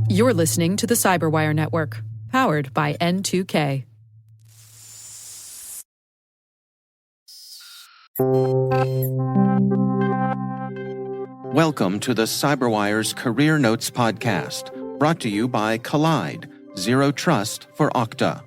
You're listening to the Cyberwire Network, powered by N2K. Welcome to the Cyberwire's Career Notes podcast, brought to you by Collide, Zero Trust for Okta.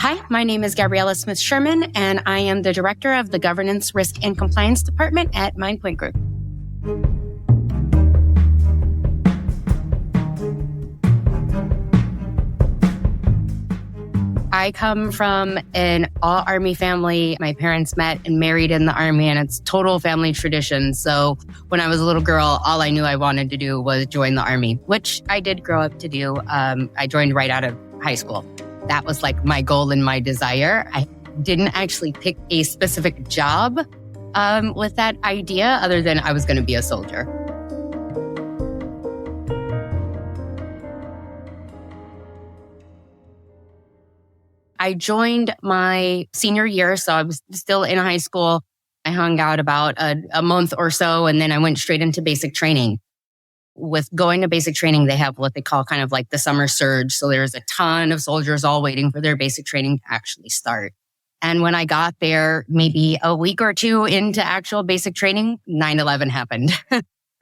Hi, my name is Gabriela Smith-Sherman, and I am the Director of the Governance, Risk, and Compliance Department at Mindpoint Group. I come from an all-Army family. My parents met and married in the Army, and it's total family tradition. So when I was a little girl, all I knew I wanted to do was join the Army, which I did grow up to do. I joined right out of high school. That was like my goal and my desire. I didn't actually pick a specific job with that idea, other than I was going to be a soldier. I joined my senior year, so I was still in high school. I hung out about a month or so, and then I went straight into basic training. With going to basic training, they have what they call kind of like the summer surge. So there's a ton of soldiers all waiting for their basic training to actually start. And when I got there, maybe a week or two into actual basic training, 9/11 happened.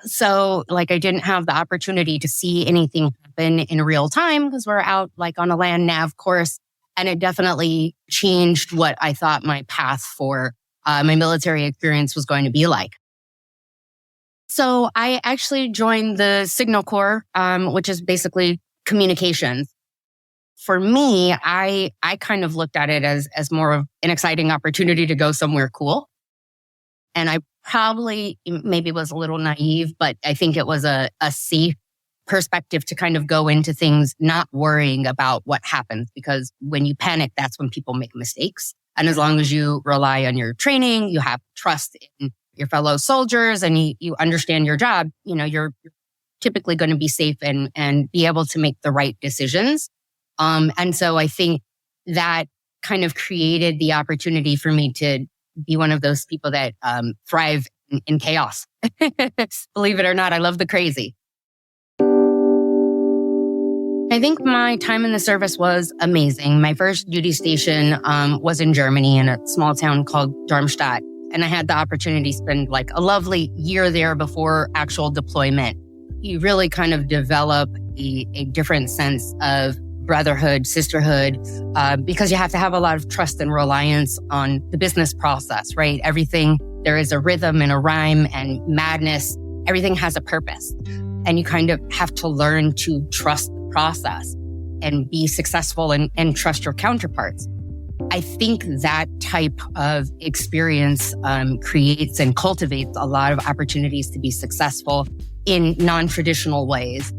So I didn't have the opportunity to see anything happen in real time because we're out like on a land nav course. And it definitely changed what I thought my path for my military experience was going to be like. So I actually joined the Signal Corps, which is basically communications. For me, I kind of looked at it as more of an exciting opportunity to go somewhere cool. And I probably maybe was a little naive, but I think it was a safe perspective to kind of go into things not worrying about what happens, because when you panic, that's when people make mistakes. And as long as you rely on your training, you have trust in your fellow soldiers, and you understand your job, you're typically going to be safe and be able to make the right decisions. And so I think that kind of created the opportunity for me to be one of those people that thrive in chaos. Believe it or not, I love the crazy. I think my time in the service was amazing. My first duty station was in Germany in a small town called Darmstadt. And I had the opportunity to spend like a lovely year there before actual deployment. You really kind of develop a different sense of brotherhood, sisterhood, because you have to have a lot of trust and reliance on the business process, right? Everything, there is a rhythm and a rhyme and madness. Everything has a purpose. And you kind of have to learn to trust the process and be successful and trust your counterparts. I think that type of experience creates and cultivates a lot of opportunities to be successful in non-traditional ways.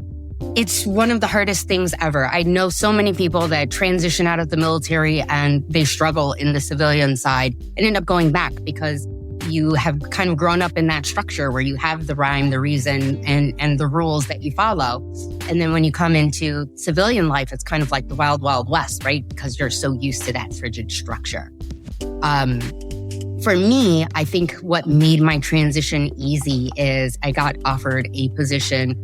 It's one of the hardest things ever. I know so many people that transition out of the military and they struggle in the civilian side and end up going back because you have kind of grown up in that structure where you have the rhyme, the reason, and the rules that you follow. And then when you come into civilian life, it's kind of like the wild, wild west, right? Because you're so used to that frigid structure. For me, I think what made my transition easy is I got offered a position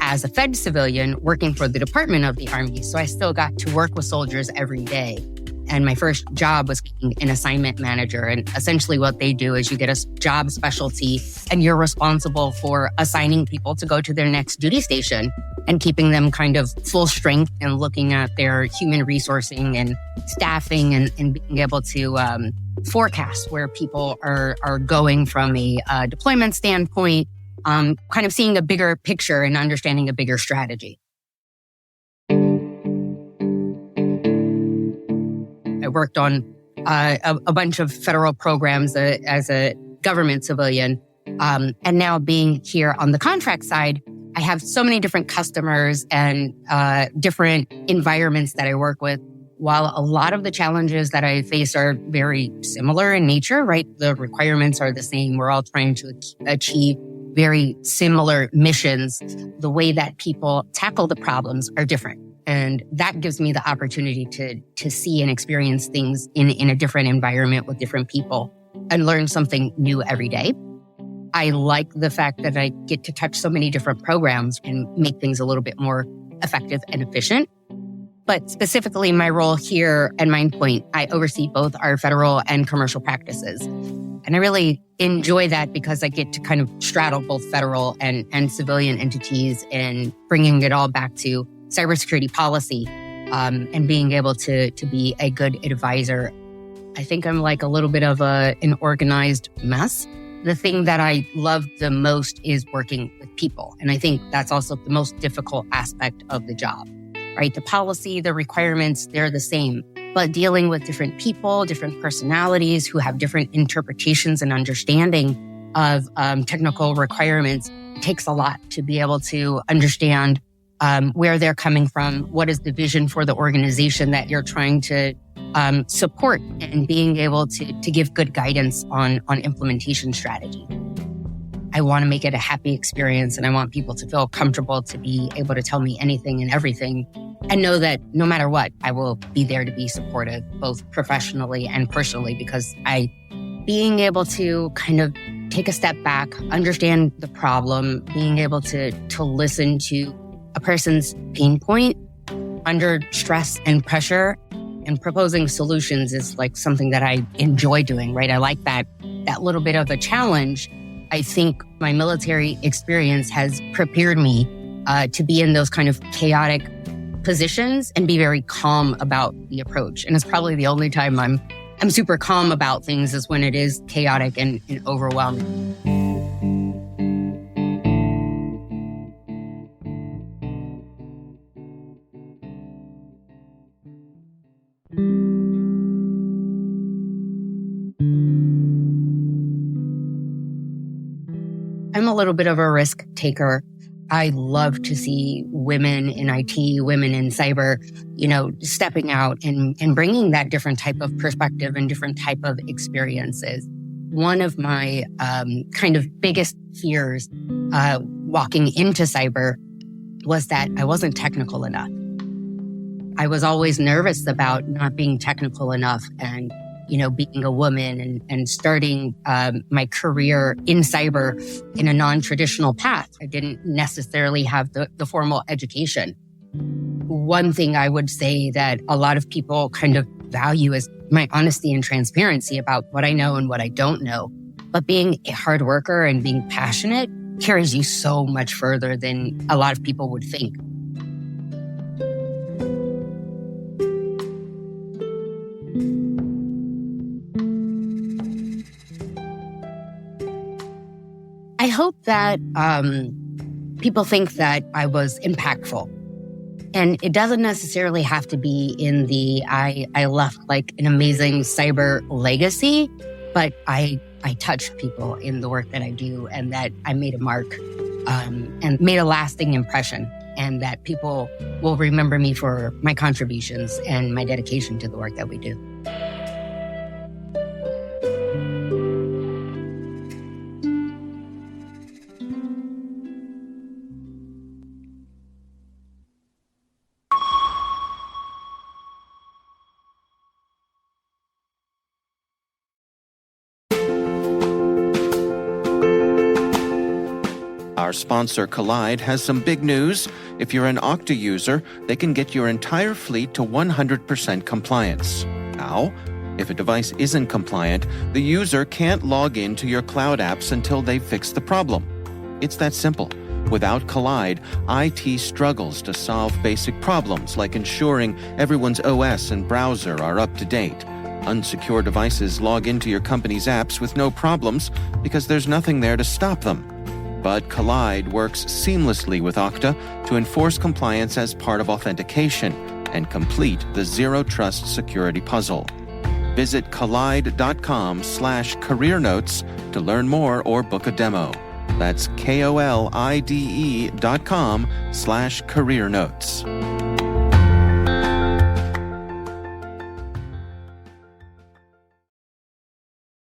as a Fed civilian working for the Department of the Army. So I still got to work with soldiers every day. And my first job was being an assignment manager. And essentially what they do is you get a job specialty and you're responsible for assigning people to go to their next duty station and keeping them kind of full strength and looking at their human resourcing and staffing and being able to forecast where people are going from a deployment standpoint, kind of seeing a bigger picture and understanding a bigger strategy. I worked on a bunch of federal programs as a government civilian. And now being here on the contract side, I have so many different customers and different environments that I work with. While a lot of the challenges that I face are very similar in nature, right? The requirements are the same. We're all trying to achieve very similar missions. The way that people tackle the problems are different. And that gives me the opportunity to see and experience things in a different environment with different people and learn something new every day. I like the fact that I get to touch so many different programs and make things a little bit more effective and efficient. But specifically my role here at MindPoint, I oversee both our federal and commercial practices. And I really enjoy that because I get to kind of straddle both federal and civilian entities and bringing it all back to cybersecurity policy and being able to be a good advisor. I think I'm like a little bit of an organized mess. The thing that I love the most is working with people. And I think that's also the most difficult aspect of the job, right? The policy, the requirements, they're the same. But dealing with different people, different personalities who have different interpretations and understanding of technical requirements, it takes a lot to be able to understand where they're coming from, what is the vision for the organization that you're trying to support, and being able to give good guidance on implementation strategy. I want to make it a happy experience, and I want people to feel comfortable to be able to tell me anything and everything and know that no matter what, I will be there to be supportive, both professionally and personally, because being able to kind of take a step back, understand the problem, being able to listen to a person's pain point under stress and pressure and proposing solutions is like something that I enjoy doing, right? I like that little bit of a challenge. I think my military experience has prepared me to be in those kind of chaotic positions and be very calm about the approach. And it's probably the only time I'm super calm about things is when it is chaotic and overwhelming. I'm a little bit of a risk taker. I love to see women in IT, women in cyber, stepping out and bringing that different type of perspective and different type of experiences. One of my kind of biggest fears walking into cyber was that I wasn't technical enough. I was always nervous about not being technical enough and being a woman and starting my career in cyber in a non-traditional path. I didn't necessarily have the formal education. One thing I would say that a lot of people kind of value is my honesty and transparency about what I know and what I don't know. But being a hard worker and being passionate carries you so much further than a lot of people would think. I hope that people think that I was impactful. And it doesn't necessarily have to be in the I left like an amazing cyber legacy, but I touched people in the work that I do, and that I made a mark and made a lasting impression, and that people will remember me for my contributions and my dedication to the work that we do. Our sponsor, Collide, has some big news. If you're an Okta user, they can get your entire fleet to 100% compliance. How? If a device isn't compliant, the user can't log into your cloud apps until they fix the problem. It's that simple. Without Collide, IT struggles to solve basic problems like ensuring everyone's OS and browser are up to date. Unsecure devices log into your company's apps with no problems because there's nothing there to stop them. But Collide works seamlessly with Okta to enforce compliance as part of authentication and complete the Zero Trust security puzzle. Visit collide.com/career notes to learn more or book a demo. That's KOLIDE.com/career notes.